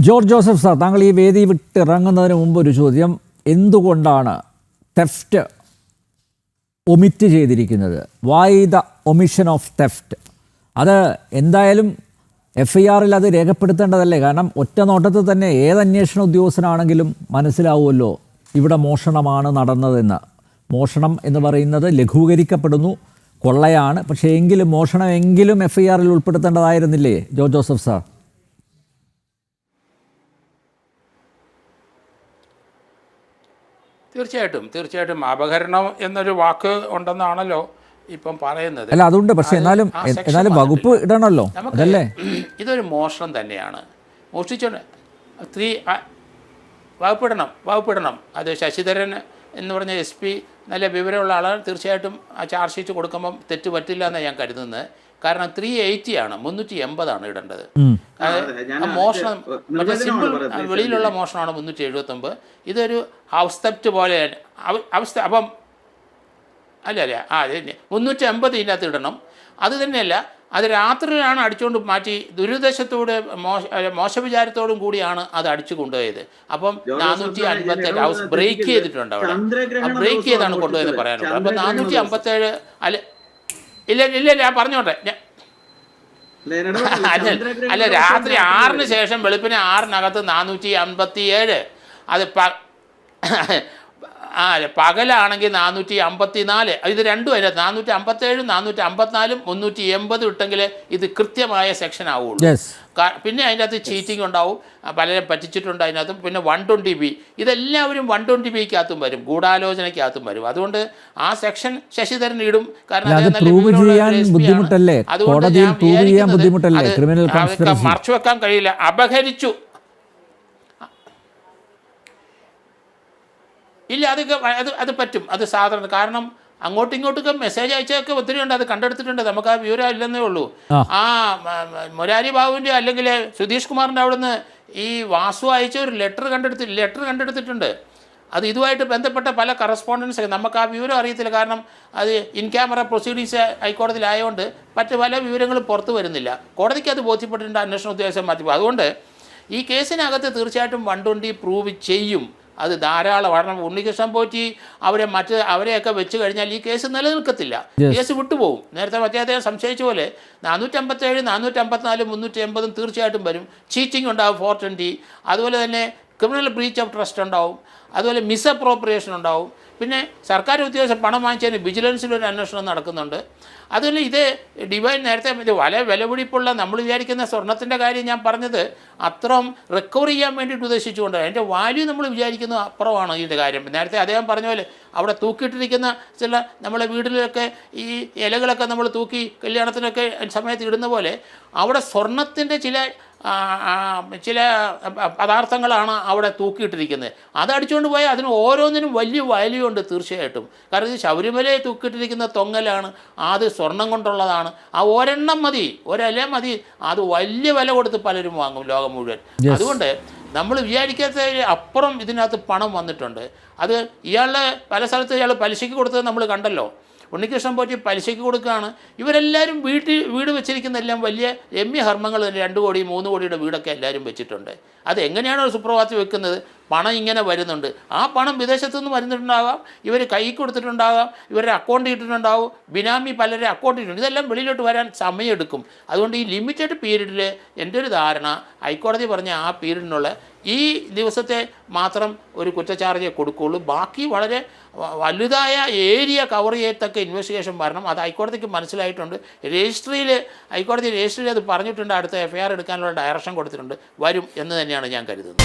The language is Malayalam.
ജോർജ് ജോസഫ് സാർ, താങ്കൾ ഈ വേദി വിട്ടിറങ്ങുന്നതിന് മുമ്പ് ഒരു ചോദ്യം. എന്തുകൊണ്ടാണ് തെഫ്റ്റ് ഒമിറ്റ് ചെയ്തിരിക്കുന്നത്? Why the omission of theft? അത് എന്തായാലും FIR-ൽ അത് രേഖപ്പെടുത്തേണ്ടതല്ലേ? കാരണം ഒറ്റ നോട്ടത്തിൽ തന്നെ ഏത് അന്വേഷണ ഉദ്യോഗസ്ഥനാണെങ്കിലും മനസ്സിലാവുമല്ലോ ഇവിടെ മോഷണമാണ് നടന്നതെന്ന്. മോഷണം എന്ന് പറയുന്നത് ലഘൂകരിക്കപ്പെടുന്നു, കൊള്ളയാണ്. പക്ഷേ എങ്കിലും മോഷണമെങ്കിലും FIR-ൽ ഉൾപ്പെടുത്തേണ്ടതായിരുന്നില്ലേ ജോർജ് ജോസഫ് സാർ? തീർച്ചയായിട്ടും അപഹരണം എന്നൊരു വാക്ക് ഉണ്ടെന്നാണല്ലോ ഇപ്പം പറയുന്നത്. അല്ല, അതുകൊണ്ട്. പക്ഷേ എന്നാലും വകുപ്പ് ഇടണമല്ലോ, അതല്ലേ? ഇതൊരു മോഷണം തന്നെയാണ്. മോഷ്ടിച്ചോണ്ട് വകുപ്പിടണം. അത് ശശിധരൻ എന്ന് പറഞ്ഞ SP നല്ല വിവരമുള്ള ആളാണ്. തീർച്ചയായിട്ടും ആ ചാർജ് ഷീറ്റ് കൊടുക്കുമ്പം തെറ്റ് പറ്റില്ല എന്നാണ് ഞാൻ കരുതുന്നത്. കാരണം 380 ആണ്, 380 ആണ് ഇടേണ്ടത്. മോഷണം മറ്റേ സിമ്പിൾ വെളിയിലുള്ള മോഷണമാണ് 379. ഇതൊരു ഹൗസ് തെഫ്റ്റ് പോലെ അവസ്ഥ. അപ്പം അല്ല 380 ഇതിനകത്ത് ഇടണം. അത് തന്നെയല്ല, അത് രാത്രിയിലാണ് അടിച്ചുകൊണ്ട് മാറ്റി ദുരുദ്ദേശത്തോട് മോശവിചാരത്തോടും കൂടിയാണ് അത് അടിച്ചു കൊണ്ടുപോയത്. അപ്പം 457 ഹൗസ് ബ്രേക്ക് ചെയ്തിട്ടുണ്ട്. അവിടെ ബ്രേക്ക് ചെയ്താണ് കൊണ്ടുപോയത് പറയാനുള്ളത്. അപ്പം 457 ഇല്ല ഞാൻ പറഞ്ഞോട്ടെ. അല്ല, രാത്രി 6-ന് ശേഷം വെളുപ്പിന് 6-നകത്ത് 457. അത് പകലാണെങ്കിൽ 454. ഇത് രണ്ടും അതിനകത്ത് 457, 454, 380 ഇട്ടെങ്കിൽ ഇത് കൃത്യമായ സെക്ഷൻ ആവുള്ളൂ. പിന്നെ അതിൻ്റെ അകത്ത് ചീറ്റിംഗ് ഉണ്ടാവും, പലരും പറ്റിച്ചിട്ടുണ്ട് അതിനകത്തും. പിന്നെ 120B ഇതെല്ലാവരും 120Bക്കകത്തും വരും, ഗൂഢാലോചനയ്ക്കകത്തും വരും. അതുകൊണ്ട് ആ സെക്ഷൻ ശശിധരൻ ഇടും. കാരണം മറച്ചു വെക്കാൻ കഴിയില്ല. അപഹരിച്ചു ഇല്ല, അത് പറ്റും. അത് സാധാരണ. കാരണം അങ്ങോട്ടും ഇങ്ങോട്ടൊക്കെ മെസ്സേജ് അയച്ചതൊക്കെ ഒത്തിരി ഉണ്ട്, അത് കണ്ടെടുത്തിട്ടുണ്ട്. നമുക്ക് ആ വിവരം ഇല്ലെന്നേ ഉള്ളൂ. ആ മുരാരി ബാബുവിൻ്റെ അല്ലെങ്കിൽ സുധീഷ് കുമാറിൻ്റെ അവിടുന്ന് ഈ വാസു അയച്ച ഒരു ലെറ്റർ കണ്ടെടുത്തിട്ടുണ്ട്. അത് ഇതുമായിട്ട് ബന്ധപ്പെട്ട പല കറസ്പോണ്ടൻസ് നമുക്ക് ആ വിവരം അറിയത്തില്ല. കാരണം അത് ഇൻ ക്യാമറ പ്രൊസീഡിങ്സ് ഹൈക്കോടതിയിലായതുകൊണ്ട് മറ്റ് പല വിവരങ്ങളും പുറത്തു വരുന്നില്ല. കോടതിക്ക് അത് ബോധ്യപ്പെട്ടിട്ടുണ്ട്, അന്വേഷണ ഉദ്യോഗസ്ഥൻ മാറ്റി. അതുകൊണ്ട് ഈ കേസിനകത്ത് തീർച്ചയായിട്ടും 120 പ്രൂവ് ചെയ്യും. അത് ധാരാളം. കാരണം ഉണ്ണികൃഷ്ണൻ പോറ്റി അവരെയൊക്കെ വെച്ച് കഴിഞ്ഞാൽ ഈ കേസ് നിലനിൽക്കത്തില്ല, കേസ് വിട്ടുപോകും. നേരത്തെ അദ്ദേഹം സംശയിച്ച പോലെ 457, 454, 380 തീർച്ചയായിട്ടും വരും. ചീറ്റിംഗ് ഉണ്ടാവും 420. അതുപോലെ തന്നെ ക്രിമിനൽ ബ്രീച്ച് ഓഫ് ട്രസ്റ്റ് ഉണ്ടാവും. അതുപോലെ മിസ്അപ്രോപ്രിയേഷൻ ഉണ്ടാവും. പിന്നെ സർക്കാർ ഉദ്യോഗസ്ഥർ പണം വാങ്ങിച്ചതിന് വിജിലൻസിലൊരു അന്വേഷണം നടക്കുന്നുണ്ട്. അതുപോലെ ഇത് ഡിവൈൻ നേരത്തെ വിലപിടിപ്പുള്ള നമ്മൾ വിചാരിക്കുന്ന സ്വർണത്തിൻ്റെ കാര്യം ഞാൻ പറഞ്ഞത് അത്രയും റിക്കവർ ചെയ്യാൻ വേണ്ടിയിട്ട് ഉദ്ദേശിച്ചുകൊണ്ട് അതിൻ്റെ വാല്യൂ നമ്മൾ വിചാരിക്കുന്നത് അപ്പുറമാണ് ഇതിൻ്റെ കാര്യം. നേരത്തെ അദ്ദേഹം പറഞ്ഞ പോലെ അവിടെ തൂക്കിയിട്ടിരിക്കുന്ന ചില നമ്മളെ വീട്ടിലൊക്കെ ഈ ഇലകളൊക്കെ നമ്മൾ തൂക്കി കല്യാണത്തിനൊക്കെ സമയത്ത് ഇടുന്ന പോലെ അവിടെ സ്വർണത്തിൻ്റെ ചില പദാർത്ഥങ്ങളാണ് അവിടെ തൂക്കിയിട്ടിരിക്കുന്നത്. അത് അടിച്ചുകൊണ്ട് പോയാൽ അതിന് ഓരോന്നിനും വലിയ വാല്യൂ ഉണ്ട് തീർച്ചയായിട്ടും. കാരണം ഇത് ശബരിമലയെ തൂക്കിയിട്ടിരിക്കുന്ന തൊങ്ങലാണ്, അത് സ്വർണം കൊണ്ടുള്ളതാണ്. ആ ഒരെണ്ണം മതി, ഒരില മതി, അത് വലിയ വില കൊടുത്ത് പലരും വാങ്ങും ലോകം മുഴുവൻ. അതുകൊണ്ട് നമ്മൾ വിചാരിക്കാത്ത അപ്പുറം ഇതിനകത്ത് പണം വന്നിട്ടുണ്ട്. അത് ഇയാളുടെ പല സ്ഥലത്ത് ഇയാൾ പലിശയ്ക്ക് കൊടുത്തത് നമ്മൾ കണ്ടല്ലോ. ഉണ്ണികൃഷ്ണൻ പോറ്റി പലിശയ്ക്ക് കൊടുക്കുകയാണ്. ഇവരെല്ലാവരും വീട് വെച്ചിരിക്കുന്നതെല്ലാം വലിയ രമ്യഹർമ്മങ്ങൾ 2 കോടി 3 കോടിയുടെ വീടൊക്കെ എല്ലാവരും വെച്ചിട്ടുണ്ട്. അത് എങ്ങനെയാണോ സുപ്രഭാതത്തിൽ വെക്കുന്നത്? പണം ഇങ്ങനെ വരുന്നുണ്ട്. ആ പണം വിദേശത്തുനിന്ന് വരുന്നിട്ടുണ്ടാകാം, ഇവർ കൈ കൊടുത്തിട്ടുണ്ടാകാം, ഇവരുടെ അക്കൗണ്ട് ഇട്ടിട്ടുണ്ടാവും, ബിനാമി പലരെ അക്കൗണ്ട് ഇട്ടിട്ടുണ്ട്. ഇതെല്ലാം വെളിയിലോട്ട് വരാൻ സമയമെടുക്കും. അതുകൊണ്ട് ഈ ലിമിറ്റഡ് പീരീഡിൽ എൻ്റെ ഒരു ധാരണ ഹൈക്കോടതി പറഞ്ഞ ആ പീരീഡിനുള്ള ഈ ദിവസത്തെ മാത്രം ഒരു കുറ്റച്ചാർജ് കൊടുക്കുകയുള്ളൂ. ബാക്കി വളരെ വലുതായ ഏരിയ കവർ ചെയ്യത്തക്ക ഇൻവെസ്റ്റിഗേഷൻ വരണം. അത് ഹൈക്കോടതിക്ക് മനസ്സിലായിട്ടുണ്ട്. ഹൈക്കോടതി രജിസ്ട്രിയിൽ അത് പറഞ്ഞിട്ടുണ്ട്. അടുത്ത FIR എടുക്കാനുള്ള ഡയറക്ഷൻ കൊടുത്തിട്ടുണ്ട്. വരും എന്ന് തന്നെയാണ് ഞാൻ കരുതുന്നത്.